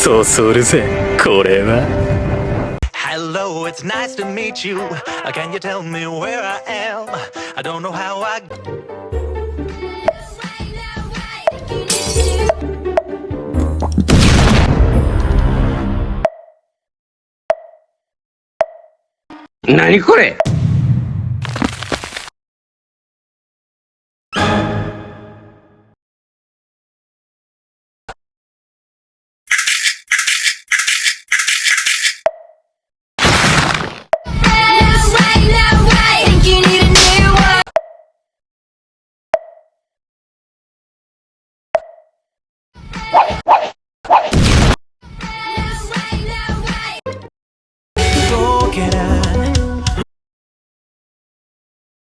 そうするぜこれは。 Hello, it's nice to meet you. Can you tell me where I am? I don't know how I. 何これ。解けな